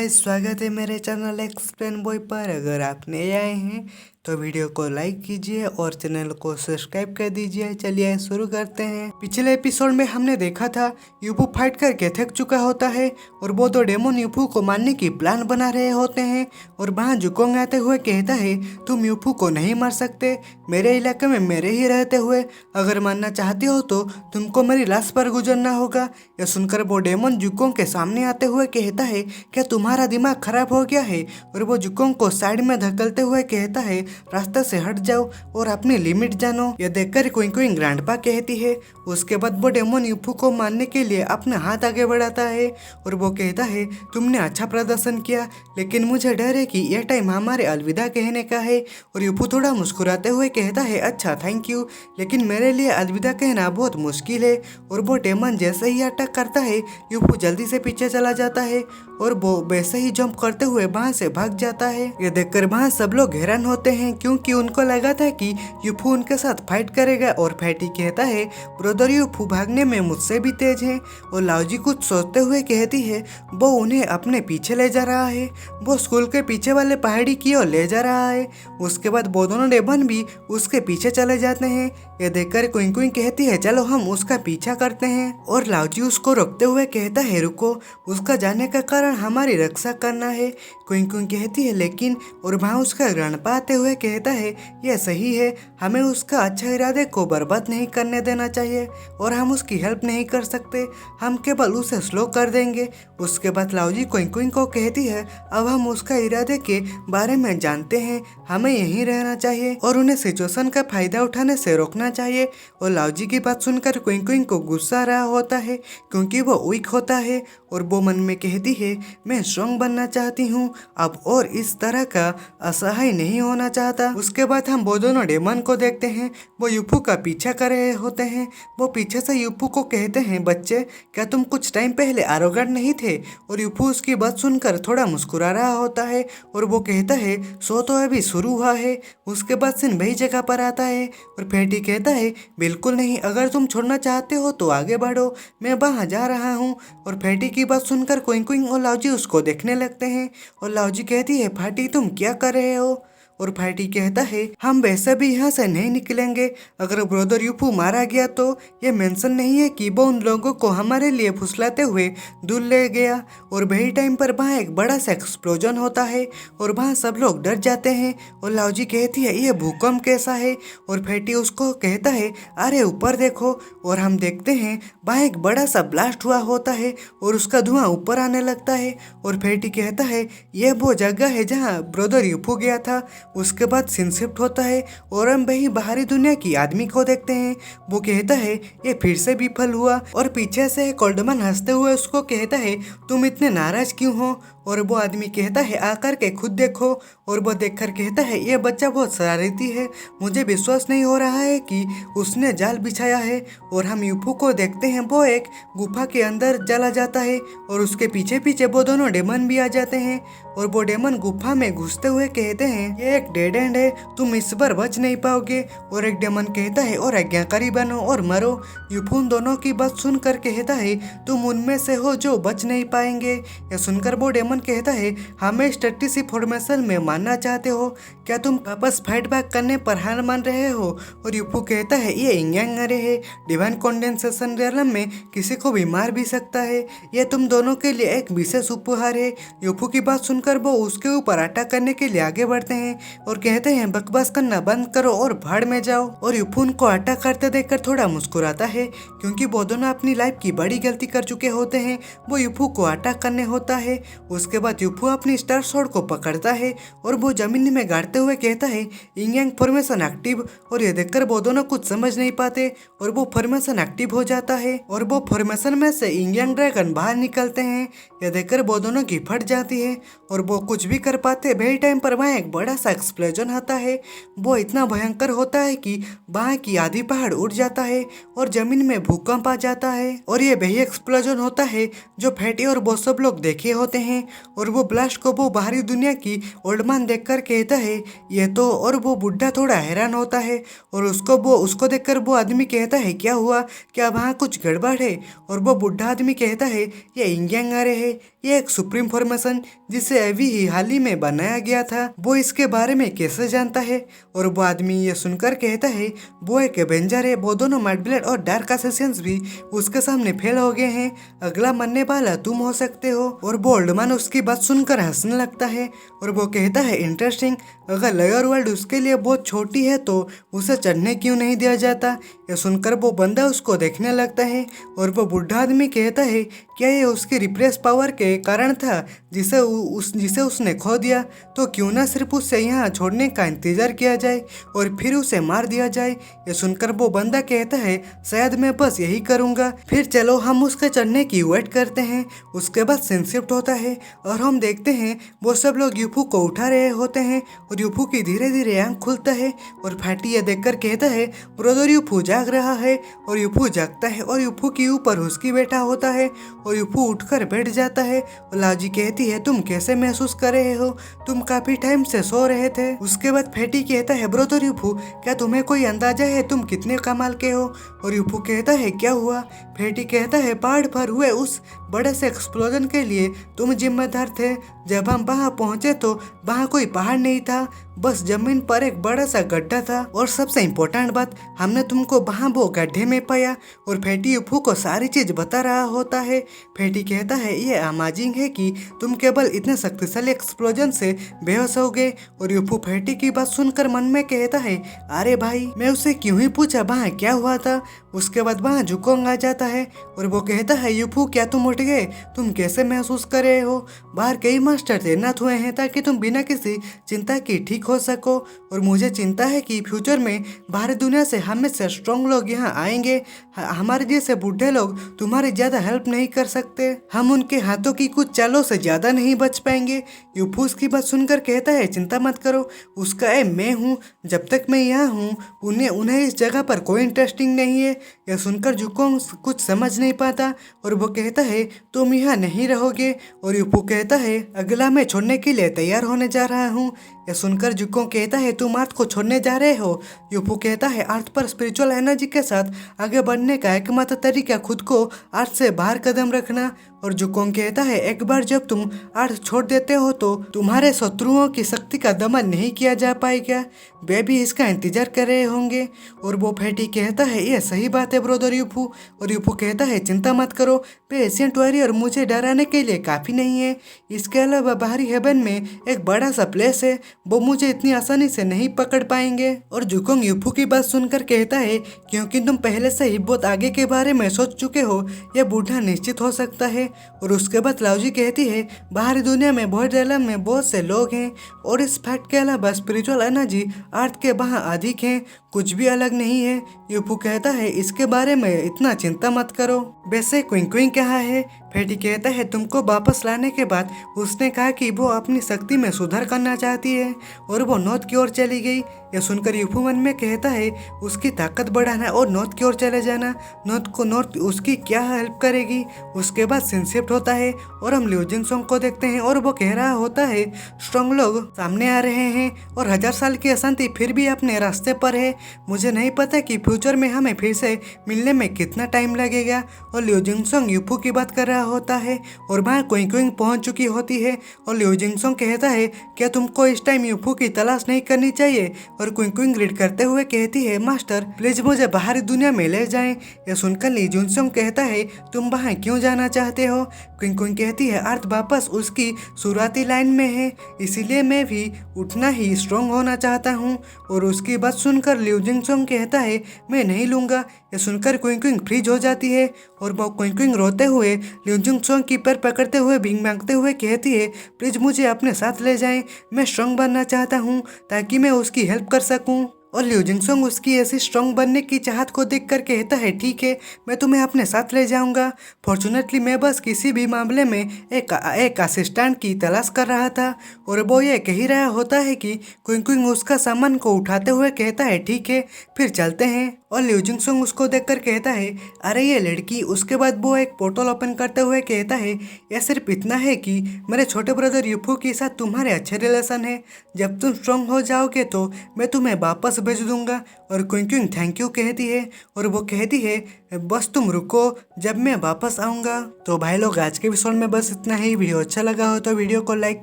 Guys, स्वागत है मेरे चैनल एक्सप्लेन बॉय पर। अगर आप नए आए हैं तो वीडियो को लाइक कीजिए और चैनल को सब्सक्राइब कर दीजिए। चलिए शुरू करते हैं। पिछले एपिसोड में हमने देखा था यूफू फाइट करके थक चुका होता है और वो दो डेमन यूफू को मारने की प्लान बना रहे होते हैं और वहाँ जुकोंग आते हुए कहता है, तुम यूफू को नहीं मार सकते, मेरे इलाके में मेरे ही रहते हुए अगर मारना चाहते हो तो तुमको मेरी लाश पर गुजरना होगा। यह सुनकर वो डेमन जुकोंग के सामने आते हुए कहता है, क्या तुम्हारा दिमाग खराब हो गया है? और वो जुकोंग को साइड में धकेलते हुए कहता है, रास्ते से हट जाओ और अपनी लिमिट जानो। यह देखकर क्विंग क्विंग ग्रैंडपा कहती है। उसके बाद वो डेमन यूफू को मारने के लिए अपना हाथ आगे बढ़ाता है और वो कहता है, तुमने अच्छा प्रदर्शन किया, लेकिन मुझे डर है कि यह टाइम हमारे अलविदा कहने का है। और यूफू थोड़ा मुस्कुराते हुए कहता है, अच्छा थैंक यू, लेकिन मेरे लिए अलविदा कहना बहुत मुश्किल है। और वो डेमन जैसे ही अटैक करता है, यूफू जल्दी से पीछे चला जाता है और वो वैसे ही जंप करते हुए वहां से भाग जाता है। ये देखकर वहां सब लोग हैरान होते हैं क्योंकि उनको लगा था कि यूफू उनके साथ फाइट करेगा। और फैटी कहता है, ब्रदर यूफू भागने में मुझसे भी तेज है। और लाओजी कुछ सोचते हुए कहती है, वो उन्हें अपने पीछे ले जा रहा है, वो स्कूल के पीछे वाले पहाड़ी की ओर ले जा रहा है। उसके बाद वो दोनों डेमन भी उसके पीछे चले जाते हैं। ये देखकर क्विंग क्विंग कहती है, चलो हम उसका पीछा करते हैं। और लाओजी उसको रोकते हुए कहता है, रुको, उसका जाने का कारण हमारी रक्षा करना है। क्विंग क्विंग कहती है, लेकिन, और वहाँ उसका ग्रैंडपा आते हुए कहता है, यह सही है, हमें उसका अच्छा इरादे को बर्बाद नहीं करने देना चाहिए और हम उसकी हेल्प नहीं कर सकते, हम केवल उसे स्लो कर देंगे। उसके बाद लाओजी क्विंग क्विंग को कहती है, अब हम उसका इरादे के बारे में जानते हैं, हमें यहीं रहना चाहिए और उन्हें सिचुएशन का फायदा उठाने से रोकना चाहिए। और लाओजी की बात सुनकर क्विंग क्विंग को गुस्सा आ रहा होता है क्योंकि वो वीक होता है और वो मन में कहती है, मैं स्ट्रॉन्ग बनना चाहती हूँ अब और इस तरह का असहाय नहीं होना चाहता। उसके बाद हम वो दोनों डेमन को देखते हैं, वो यूफू का पीछा कर रहे होते हैं। वो पीछे से यूफू को कहते हैं, बच्चे, क्या तुम कुछ टाइम पहले एरोगेंट नहीं थे? और यूफू उसकी बात सुनकर थोड़ा मुस्कुरा रहा होता है और वो कहता है, शो तो अभी शुरू हुआ है। उसके बाद सीन वही जगह पर आता है और फैटी कहता है, बिल्कुल नहीं, अगर तुम छोड़ना चाहते हो तो आगे बढ़ो, मैं वहाँ जा रहा हूँ। और फैटी की बात सुनकर क्विंग क्विंग और लाओजी उसको देखने लगते हैं और लाओजी कहती है, फैटी तुम क्या कर रहे हो? और फैटी कहता है, हम वैसे भी यहाँ से नहीं निकलेंगे, अगर ब्रदर यूफू मारा गया तो ये मेंशन नहीं है कि वो उन लोगों को हमारे लिए फुसलाते हुए दूर ले गया। और वही टाइम पर वहाँ एक बड़ा सा एक्सप्लोजन होता है और वहाँ सब लोग डर जाते हैं और लाओजी कहती है, ये भूकंप कैसा है? और फैटी उसको कहता है, अरे ऊपर देखो। और हम देखते हैं वहाँ एक बड़ा सा ब्लास्ट हुआ होता है और उसका धुआं ऊपर आने लगता है। और फैटी कहता है, यह वो जगह है जहाँ ब्रदर यूफू गया था। उसके बाद सीन शिफ्ट होता है और हम वही बाहरी दुनिया की आदमी को देखते हैं। वो कहता है, ये फिर से विफल हुआ। और पीछे से कोल्डमैन हंसते हुए उसको कहता है, तुम इतने नाराज क्यों हो? और वो आदमी कहता है, आकर के खुद देखो। और वो देखकर कहता है, ये बच्चा बहुत शरारती है, मुझे विश्वास नहीं हो रहा है कि उसने जाल बिछाया है। और हम यूफू को देखते हैं, वो एक गुफा के अंदर चला जाता है और उसके पीछे पीछे वो दोनों डेमन भी आ जाते हैं। और वो डेमन गुफा में घुसते हुए कहते हैं, ये एक डेड एंड है, तुम इस बार बच नहीं पाओगे। और एक डेमन कहता है, और आज्ञाकारी बनो और मरो। यूफू उन दोनों की बात सुनकर कहता है, तुम उनमें से हो जो बच नहीं पाएंगे। यह सुनकर वो डेमन कहता है, हमें स्टैटिस फॉर्मेशन में मानना चाहते हो? क्या तुम वापस फाइट बैक करने पर हार मान रहे हो? और यूफू कहता है, ये इंग्यांग अरे है, डिवाइन कंडेंसेशन रियलम में किसी को भी मार भी सकता है, यह तुम दोनों के लिए एक विशेष उपहार है। यूफू की बात सुनकर वो उसके ऊपर अटैक करने के लिए आगे बढ़ते हैं और कहते हैं, बकवास करना बंद करो और भाड़ में जाओ। और यूफू उनको अटैक करते देखकर थोड़ा मुस्कुराता है क्योंकि वो दोनों अपनी लाइफ की बड़ी गलती कर चुके होते हैं। वो यूफू को अटैक करने होता है। उसके बाद यूफू अपनी स्टार शॉट को पकड़ता है और वो जमीन में गाड़ते हुए कहता है, इंग्यांग फॉर्मेशन एक्टिव। और ये देखकर वो दोनों कुछ समझ नहीं पाते और वो फॉर्मेशन एक्टिव हो जाता है और वो फॉर्मेशन में से इंग्यांग ड्रैगन बाहर निकलते हैं। यह देखकर वो दोनों की फट जाती है और वो कुछ भी कर पाते। वही टाइम पर वहाँ एक बड़ा सा एक्सप्लोजन आता है। वो इतना भयंकर होता है कि वहाँ की आधी पहाड़ उड़ जाता है और जमीन में भूकंप आ जाता है। और ये वही एक्सप्लोजन होता है जो फैटी और वो सब लोग देखे होते हैं। और वो ब्लास्ट को वो बाहरी दुनिया की ओल्ड मैन देखकर कहता है, ये तो। और वो बुढ़ा थोड़ा हैरान होता है और उसको देखकर वो आदमी कहता है, क्या हुआ, क्या वहाँ कुछ गड़बड़ है? और वो बुढ़ा आदमी कहता है, ये इंग्यांग आ रहे हैं, ये एक सुप्रीम फॉर्मेशन जिसे अभी ही हाल ही में बनाया गया था, वो इसके बारे में कैसे जानता है। और वो आदमी ये सुनकर कहता है वो एक एवेंजर है, वो दोनों माइट ब्लेड और डार्क असेसियंस भी उसके सामने फेल हो गए हैं, अगला मरने वाला तुम हो सकते हो। और वो ओल्ड मैन उसकी बात सुनकर हंसने लगता है और वो कहता है इंटरेस्टिंग, अगर लोअर वर्ल्ड उसके लिए बहुत छोटी है तो उसे चढ़ने क्यों नहीं दिया जाता। ये सुनकर वो बंदा उसको देखने लगता है और वो बुढ़ा आदमी कहता है क्या ये उसकी रिप्रेस पावर के कारण था जिसे उसने खो दिया, तो क्यों ना सिर्फ उससे यहाँ छोड़ने का इंतजार किया जाए और फिर उसे मार दिया जाए। ये सुनकर वो बंदा कहता है शायद मैं बस यही करूँगा। फिर चलो हम उसके चढ़ने की वेट करते हैं। उसके बाद सीन शिफ्ट होता है और हम देखते हैं वो सब लोग यूफू को उठा रहे होते हैं और यूफू की धीरे धीरे आँख खुलता है और फैटी ये देखकर कहता है ब्रदर यूफू जाग रहा है। और यूफू जागता है और यूफू के ऊपर हुस्की बैठा होता है और यूफू उठकर बैठ जाता है और लाजी कहती है तुम कैसे महसूस कर रहे हो, तुम काफी टाइम से सो रहे थे। उसके बाद फैटी कहता है ब्रदर यूफू क्या तुम्हें कोई अंदाजा है तुम कितने कमाल के हो। और यूफू कहता है क्या हुआ। फैटी कहता है पहाड़ पर हुए उस बड़े से एक्सप्लोजन के लिए तुम जिम्मेदार थे। जब हम वहाँ पहुँचे तो वहाँ कोई पहाड़ नहीं था, बस जमीन पर एक बड़ा सा गड्ढा था। और सबसे इम्पोर्टेंट बात, हमने तुमको वहाँ वो गड्ढे में पाया। और फैटी यूफू को सारी चीज बता रहा होता है। फैटी कहता है ये अमेजिंग है कि तुम केवल इतने शक्तिशाली एक्सप्लोजन से बेहोश हो गए। और यूफू फैटी की बात सुनकर मन में कहता है अरे भाई मैं उसे क्यों ही पूछा वहाँ क्या हुआ था। उसके बाद वहाँ जुकोंग आ जाता है और वो कहता है यूफू क्या तुम उठ गए, तुम कैसे महसूस कर रहे हो। बाहर कई मास्टर तैनात हुए हैं ताकि तुम बिना किसी चिंता की ठीक हो सको। और मुझे चिंता है कि फ्यूचर में बाहरी दुनिया से हमें से स्ट्रॉन्ग लोग यहाँ आएंगे, हमारे जैसे बूढ़े लोग तुम्हारी ज्यादा हेल्प नहीं कर सकते, हम उनके हाथों की कुछ चालों से ज्यादा नहीं बच पाएंगे। यूफू उसकी बात सुनकर कहता है चिंता मत करो, उसका मैं हूँ, जब तक मैं यहाँ हूँ उन्हें इस जगह पर कोई इंटरेस्टिंग नहीं है। यह सुनकर जुकोंग कुछ समझ नहीं पाता और वो कहता है तुम यहाँ नहीं रहोगे। और यूफू कहता है अगला मैं छोड़ने के लिए तैयार होने जा रहा हूँ। यह सुनकर जुकोंग कहता है तुम अर्थ को छोड़ने जा रहे हो। यूफू कहता है अर्थ पर स्पिरिचुअल एनर्जी के साथ आगे बढ़ने का एकमात्र तरीका खुद को अर्थ से बाहर कदम रखना। और जुकोंग कहता है एक बार जब तुम अर्थ छोड़ देते हो तो तुम्हारे शत्रुओं की शक्ति का दमन नहीं किया जा पाएगा, वे भी इसका इंतजार कर रहे होंगे। और वो फैटी कहता है ये सही बात है ब्रदर यूफू। और यूफू कहता है चिंता मत करो, पेशेंट वॉरियर मुझे डराने के लिए काफ़ी नहीं है, इसके अलावा बाहरी हेवन में एक बड़ा सा प्लेस है, वो मुझे इतनी आसानी से नहीं पकड़ पाएंगे। और जुकोंग यूफू की बात सुनकर कहता है क्योंकि तुम पहले से ही बहुत आगे के बारे में सोच चुके हो, यह बूढ़ा निश्चित हो सकता है। और उसके बाद लाउजी कहती है बाहरी दुनिया में बहुत आलम में बहुत से लोग हैं और इस फैक्ट के अलावा स्पिरिचुअल एनर्जी अर्थ के वहाँ अधिक है, कुछ भी अलग नहीं है। यूफू कहता है इसके बारे में इतना चिंता मत करो। वैसे क्विंग क्विंग कहा है। फैटी कहता है तुमको वापस लाने के बाद उसने कहा कि वो अपनी शक्ति में सुधार करना चाहती है और वो नॉर्थ की ओर चली गई। यह सुनकर यूफू मन में कहता है उसकी ताकत बढ़ाना और नॉर्थ की ओर चले जाना, नॉर्थ उसकी क्या हेल्प करेगी। उसके बाद सीन शिफ्ट होता है और हम लिu जिंगसोंग को देखते हैं और वो कह रहा होता है स्ट्रॉन्ग लोग सामने आ रहे हैं और 1000 साल की अशांति फिर भी अपने रास्ते पर है। मुझे नहीं पता कि फ्यूचर में हमें फिर से मिलने में कितना टाइम लगेगा। और लिu जिंगसोंग यूफू की बात कर रहा होता है और वहाँ क्विंग क्विंग पहुंच चुकी होती है। और लिu जिंगसोंग कहता है क्या तुमको इस टाइम यूफू की तलाश नहीं करनी चाहिए। और क्विंग क्विंग रीड करते हुए कहती है मास्टर प्लीज मुझे बाहरी दुनिया में ले जाएं। यह सुनकर लिu जिंगसोंग कहता है तुम वहाँ क्यों जाना चाहते हो। क्विंग क्विंग कहती है अर्थ वापस उसकी शुरुआती लाइन में है, इसीलिए मैं भी उतना ही स्ट्रॉन्ग होना चाहता हूँ। और उसकी बात सुनकर लिu जिंगसोंग कहता है मैं नहीं लूँगा। यह सुनकर क्विंग क्विंग फ्रीज हो जाती है और वो क्विंग क्विंग रोते हुए लिu जिंगसोंग की पैर पकड़ते हुए भीख मांगते हुए कहती है प्लीज मुझे अपने साथ ले जाएं, मैं स्ट्रॉन्ग बनना चाहता हूँ ताकि मैं उसकी हेल्प कर सकूँ। और लिu जिंगसोंग उसकी ऐसी स्ट्रॉन्ग बनने की चाहत को देखकर कहता है ठीक है मैं तुम्हें अपने साथ ले जाऊंगा। फॉर्चुनेटली मैं बस किसी भी मामले में एक असिस्टेंट की तलाश कर रहा था। और वो ये कह ही रहा होता है कि क्विंग क्विंग उसका सामान को उठाते हुए कहता है ठीक है फिर चलते हैं। और लिu जिंगसोंग उसको देखकर कहता है अरे ये लड़की। उसके बाद वो एक पोर्टल ओपन करते हुए कहता है यह सिर्फ इतना है कि मेरे छोटे ब्रदर यूफू के साथ तुम्हारे अच्छे रिलेशन है, जब तुम स्ट्रॉन्ग हो जाओगे तो मैं तुम्हें वापस भेज दूंगा। और क्विंग थैंक यू कहती है और वो कहती है बस तुम रुको जब मैं वापस आऊँगा। तो भाई लोग आज के एपिसोड में बस इतना ही। वीडियो अच्छा लगा हो तो वीडियो को लाइक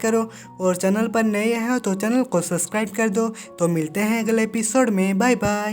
करो और चैनल पर नए हो तो चैनल को सब्सक्राइब कर दो। तो मिलते हैं अगले एपिसोड में, बाय बाय।